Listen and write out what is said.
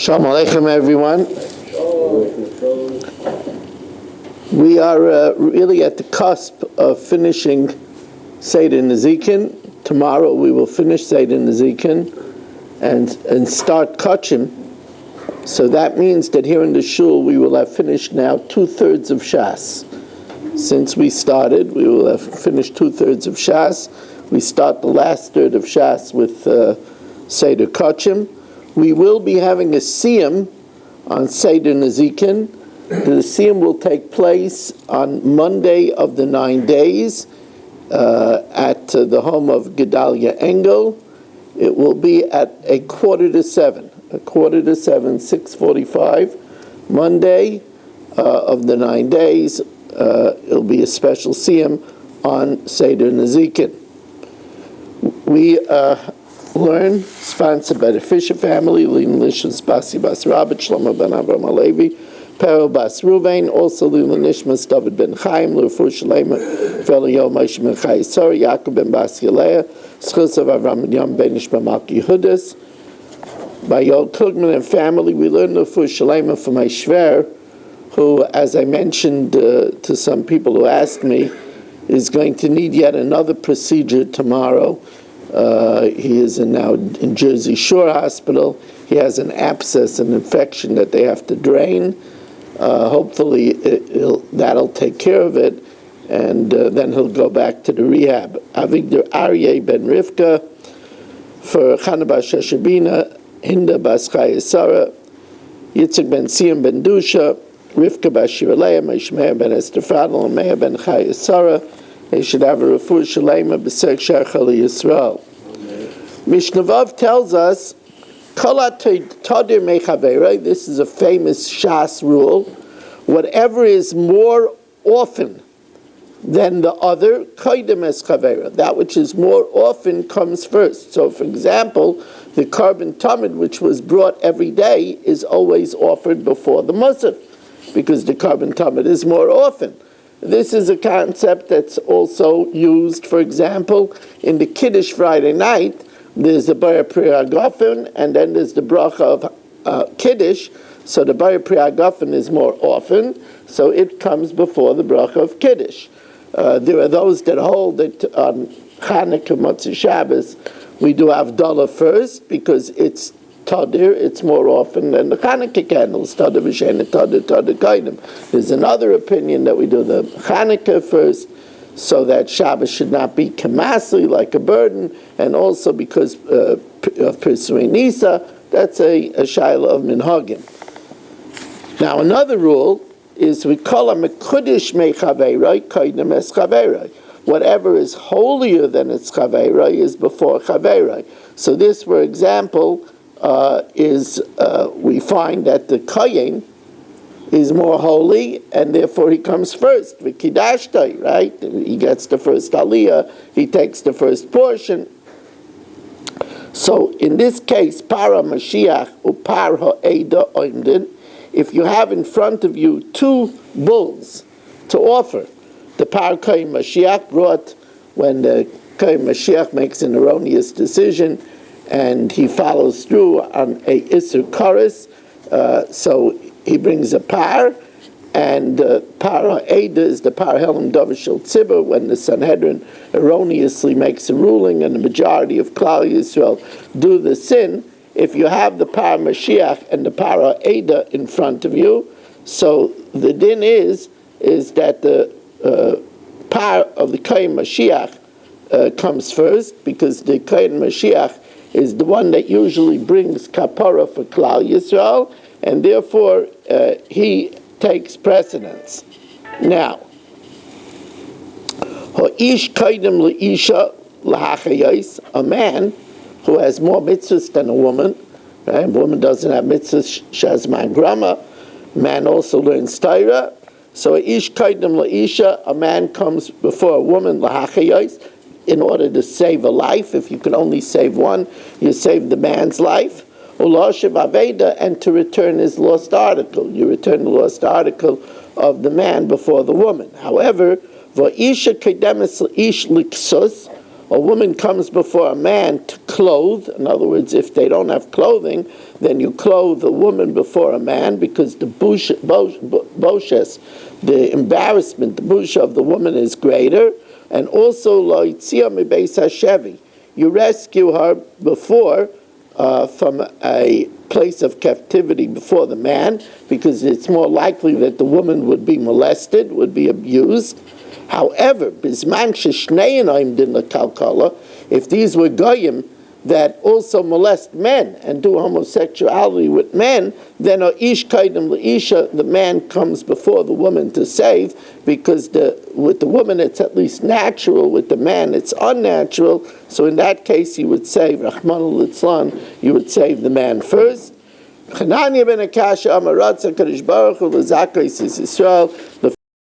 Shalom Aleichem, everyone. We are really at the cusp of finishing Seder Nezikin. Tomorrow we will finish Seder Nezikin and start Kachim. So that means that here in the shul we will have finished now 2/3 of Shas. Since we started, we will have finished 2/3 of Shas. We start the last third of Shas with Seder Kachim. We will be having a siyum on Seder Nezikin. The siyum will take place on Monday of the 9 days at the home of Gedalia Engel. It will be at 6:45, 6:45, Monday of the 9 days. It'll be a special siyum on Seder Nezikin. We learn, sponsored by the Fisher family, Lina Lishmas Basi Bas Rabbi, Shlomo ben Avram Alevi, Pero Bas Ruvain, also Lina Lishmas David ben Chaim, Lufur Shalema, fellow Yomis ben Chayesor, Yaakov ben Bas Yaleah, Schus of Avram Yom ben Ishma Malki Hudas. By Yol Kugman and family, we learn Lufur Shalema from my Shver, who, as I mentioned to some people who asked me, is going to need yet another procedure tomorrow. He is now in Jersey Shore Hospital. He has an abscess, an infection that they have to drain. Hopefully that'll take care of it, and then he'll go back to the rehab. Avigdor Aryeh ben Rivka for Chana Bas Shashabina, Hinda Bas Chayesara, Yitzchak ben Siyam ben Dusha, Rivka Bas Shiraleah, Mishna ben Esther Fadl, and Meah ben Chayesara. They should have a refuah shalema b'serk sharcha Yisrael. Mishna Vav tells us, Tadir mechaveira. This is a famous Shas rule. Whatever is more often than the other, kaidem es chaveira. That which is more often comes first. So, for example, the carbon tamid, which was brought every day, is always offered before the musaf, because the carbon tamid is more often. This is a concept that's also used, for example, in the Kiddush Friday night. There's the Bar Priya Gofen, and then there's the bracha of Kiddush. So the Bar Priya Gofen is more often, so it comes before the bracha of Kiddush. There are those that hold that on Chanukah, Motzei Shabbos, we do Havdalah first, because it's Tadir, it's more often than the Chanukah candles. Tadir v'sheina Tadir, Tadir kaidem. There's another opinion that we do the Chanukah first, so that Shabbos should not be kamasi, like a burden, and also because of Pirsui Nisa, that's a shaila of minhagim. Now another rule is we call a mekudish mechaveiroi kaidem es chaveiroi. Whatever is holier than its chaveiroi is before chaveiroi. So this, for example, we find that the kohen is more holy, and therefore he comes first. V'kidashtai, right? He gets the first aliyah, he takes the first portion. So in this case, para Mashiach upar ha'eda oimdin, if you have in front of you two bulls to offer, the par kohen Mashiach brought when the kohen Mashiach makes an erroneous decision, and he follows through on a Isser Chorus, so he brings a par, and par ha'eda is the par helam davar shel tzibur, when the Sanhedrin erroneously makes a ruling and the majority of Klal Yisrael do the sin. If you have the par Mashiach and the par ha'eda in front of you, so the din is that the par of the Kohen Mashiach comes first, because the Kohen Mashiach is the one that usually brings kapara for Klal Yisrael, and therefore he takes precedence. Now, ho'ish kaidem le'isha l'hachayos, a man who has more mitzvahs than a woman, right? A woman doesn't have mitzvahs, she has mangrama. Man also learns Torah. So ish kaidem le'isha, a man comes before a woman l'hachayos, in order to save a life. If you can only save one, you save the man's life. And to return his lost article. You return the lost article of the man before the woman. However, a woman comes before a man to clothe. In other words, if they don't have clothing, then you clothe a woman before a man, because the boshes, the embarrassment, the busha of the woman is greater. And also, lo yitzia mibeis hashevi, you rescue her before from a place of captivity before the man, because it's more likely that the woman would be molested, would be abused. However, bisman sheshneinoim din lekalkala, if these were goyim that also molest men and do homosexuality with men, then ish kaidim leisha, the man comes before the woman to save, because with the woman it's at least natural, with the man it's unnatural. So in that case, you would save Rahman al-Litzlan, you would save the man first. The